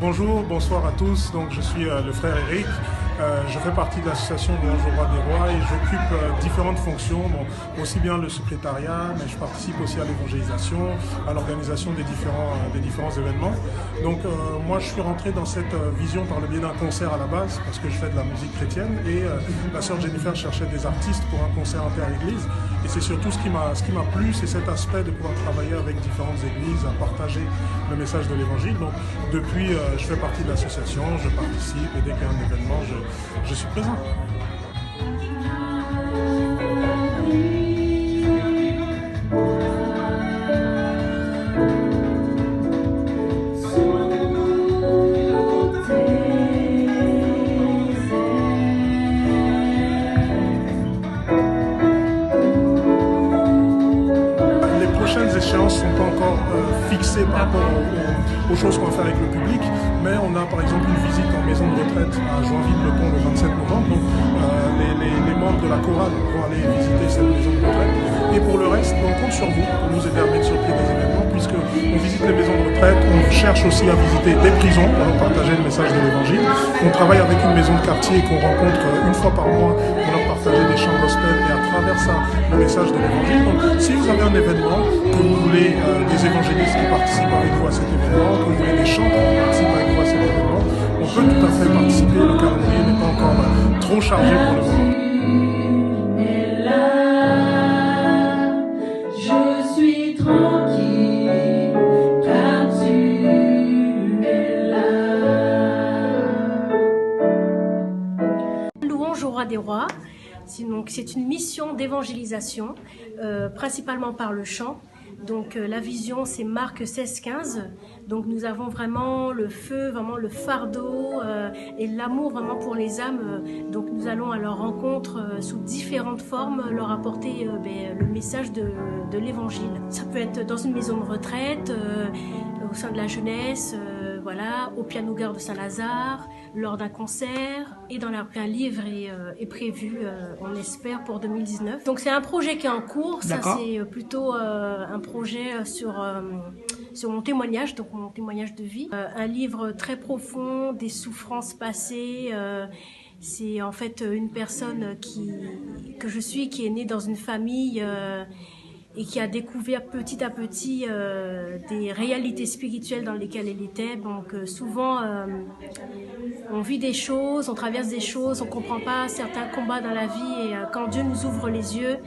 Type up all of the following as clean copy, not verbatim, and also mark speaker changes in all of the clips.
Speaker 1: Bonjour, bonsoir à tous. Donc, je suis le frère Eric. Je fais partie de l'association Louange au Roi des Rois et j'occupe différentes fonctions, aussi bien le secrétariat, mais je participe aussi à l'évangélisation, à l'organisation des différents événements. Donc moi je suis rentré dans cette vision par le biais d'un concert à la base, parce que je fais de la musique chrétienne et la sœur Jennifer cherchait des artistes pour un concert inter-église. Et c'est surtout ce qui m'a plu, c'est cet aspect de pouvoir travailler avec différentes églises, à partager le message de l'évangile. Donc depuis, je fais partie de l'association, je participe et dès qu'il y a un événement, je suis présent. Les prochaines échéances ne sont pas encore fixées par rapport aux choses qu'on va faire avec le public, mais on a par exemple une visite en maison de retraite à Joinville-le-Pont le 27 novembre. Donc les membres de la chorale vont aller visiter cette maison de retraite. Et pour le reste, on compte sur vous pour nous aider à mettre sur pied des événements, puisqu'on visite les maisons de retraite, on cherche aussi à visiter des prisons pour leur partager le message de l'évangile. On travaille avec une maison de quartier qu'on rencontre une fois par mois pour leur partager des chants gospel et à travers ça le message de l'évangile. Donc si vous avez un événement, que vous voulez des évangélistes qui participent avec vous à cet événement, que vous voulez des chants qui participent avec vous à cet événement, on peut tout à fait participer. Le calendrier n'est pas encore trop chargé pour le moment.
Speaker 2: Louange au Roi des Rois, c'est une mission d'évangélisation, principalement par le chant. Donc la vision, c'est Marc 16-15. Donc nous avons vraiment le feu, vraiment le fardeau et l'amour vraiment pour les âmes. Donc nous allons à leur rencontre sous différentes formes, leur apporter le message de l'évangile. Ça peut être dans une maison de retraite, au sein de la jeunesse, voilà, au piano-gare de Saint-Lazare, lors d'un concert, et un livre est prévu, on espère, pour 2019. Donc c'est un projet qui est en cours, ça c'est plutôt un projet sur mon témoignage, donc mon témoignage de vie. Un livre très profond, des souffrances passées. C'est en fait une personne que je suis, qui est née dans une famille et qui a découvert petit à petit des réalités spirituelles dans lesquelles elle était. Donc souvent, on vit des choses, on traverse des choses, on comprend pas certains combats dans la vie, et quand Dieu nous ouvre les yeux,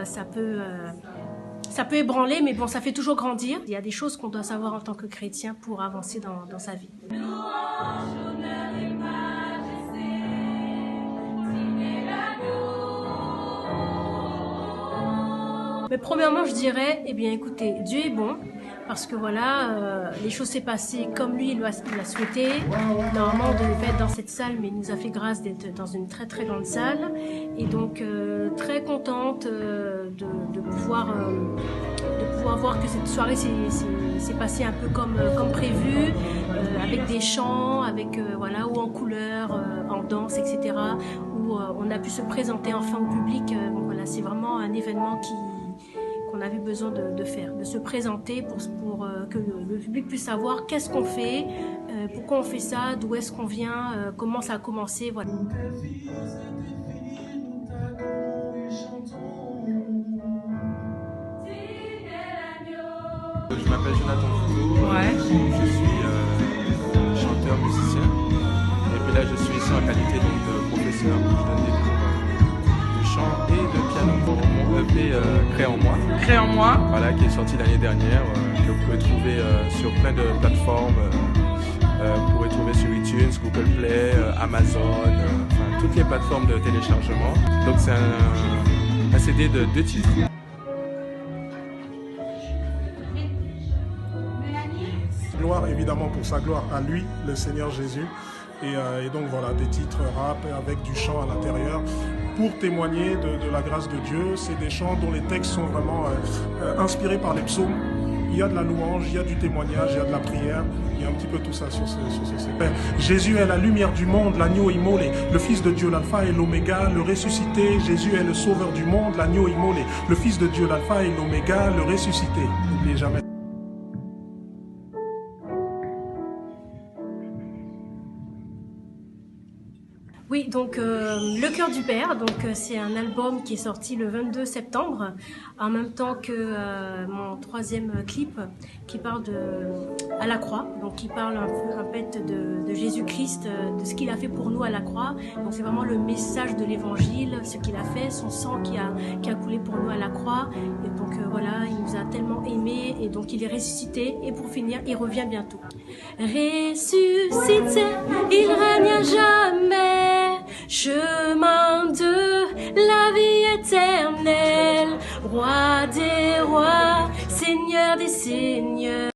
Speaker 2: ça peut ébranler, mais bon, ça fait toujours grandir. Il y a des choses qu'on doit savoir en tant que chrétien pour avancer dans sa vie. Mais premièrement, je dirais, écoutez, Dieu est bon, parce que voilà, les choses s'est passées comme lui, il l'a souhaité. Normalement, on devait être dans cette salle, mais il nous a fait grâce d'être dans une très très grande salle. Et donc, très contente de pouvoir voir que cette soirée s'est passée un peu comme prévu, avec des chants, ou en couleur, en danse, etc., où on a pu se présenter enfin au public. Donc voilà, c'est vraiment un événement qu'on avait besoin de faire, de se présenter pour que le public puisse savoir qu'est-ce qu'on fait, pourquoi on fait ça, d'où est-ce qu'on vient, comment ça a commencé, voilà.
Speaker 3: Je m'appelle Jonathan Foulou, je suis chanteur, musicien, et puis là je suis ici en qualité de professeur. Je donne des cours de chant et de piano pour mon EP Crée en moi.
Speaker 4: Crée en moi.
Speaker 3: Voilà, qui est sorti l'année dernière, que vous pouvez trouver sur plein de plateformes. Vous pouvez trouver sur iTunes, Google Play, Amazon, toutes les plateformes de téléchargement. Donc c'est un CD de 2 titres.
Speaker 1: Gloire évidemment pour sa gloire à lui, le Seigneur Jésus. Et donc voilà, des titres rap avec du chant à l'intérieur pour témoigner de la grâce de Dieu. C'est des chants dont les textes sont vraiment inspirés par les psaumes. Il y a de la louange, il y a du témoignage, il y a de la prière, il y a un petit peu tout ça sur ce CD. Jésus est la lumière du monde, l'agneau immolé, le Fils de Dieu, l'alpha et l'oméga, le ressuscité. Jésus est le sauveur du monde, l'agneau immolé, le Fils de Dieu, l'alpha et l'oméga, le ressuscité. N'oubliez jamais.
Speaker 2: donc Le Cœur du Père, donc c'est un album qui est sorti le 22 septembre, en même temps que mon troisième clip qui parle à la croix, donc qui parle un peu de Jésus-Christ, de ce qu'il a fait pour nous à la croix. Donc c'est vraiment le message de l'évangile, ce qu'il a fait, son sang qui a coulé pour nous à la croix. Et donc voilà, il nous a tellement aimés et donc il est ressuscité. Et pour finir, il revient bientôt. Ressuscité, il règne à jamais, chemin de la vie éternelle, roi des rois, seigneur des seigneurs.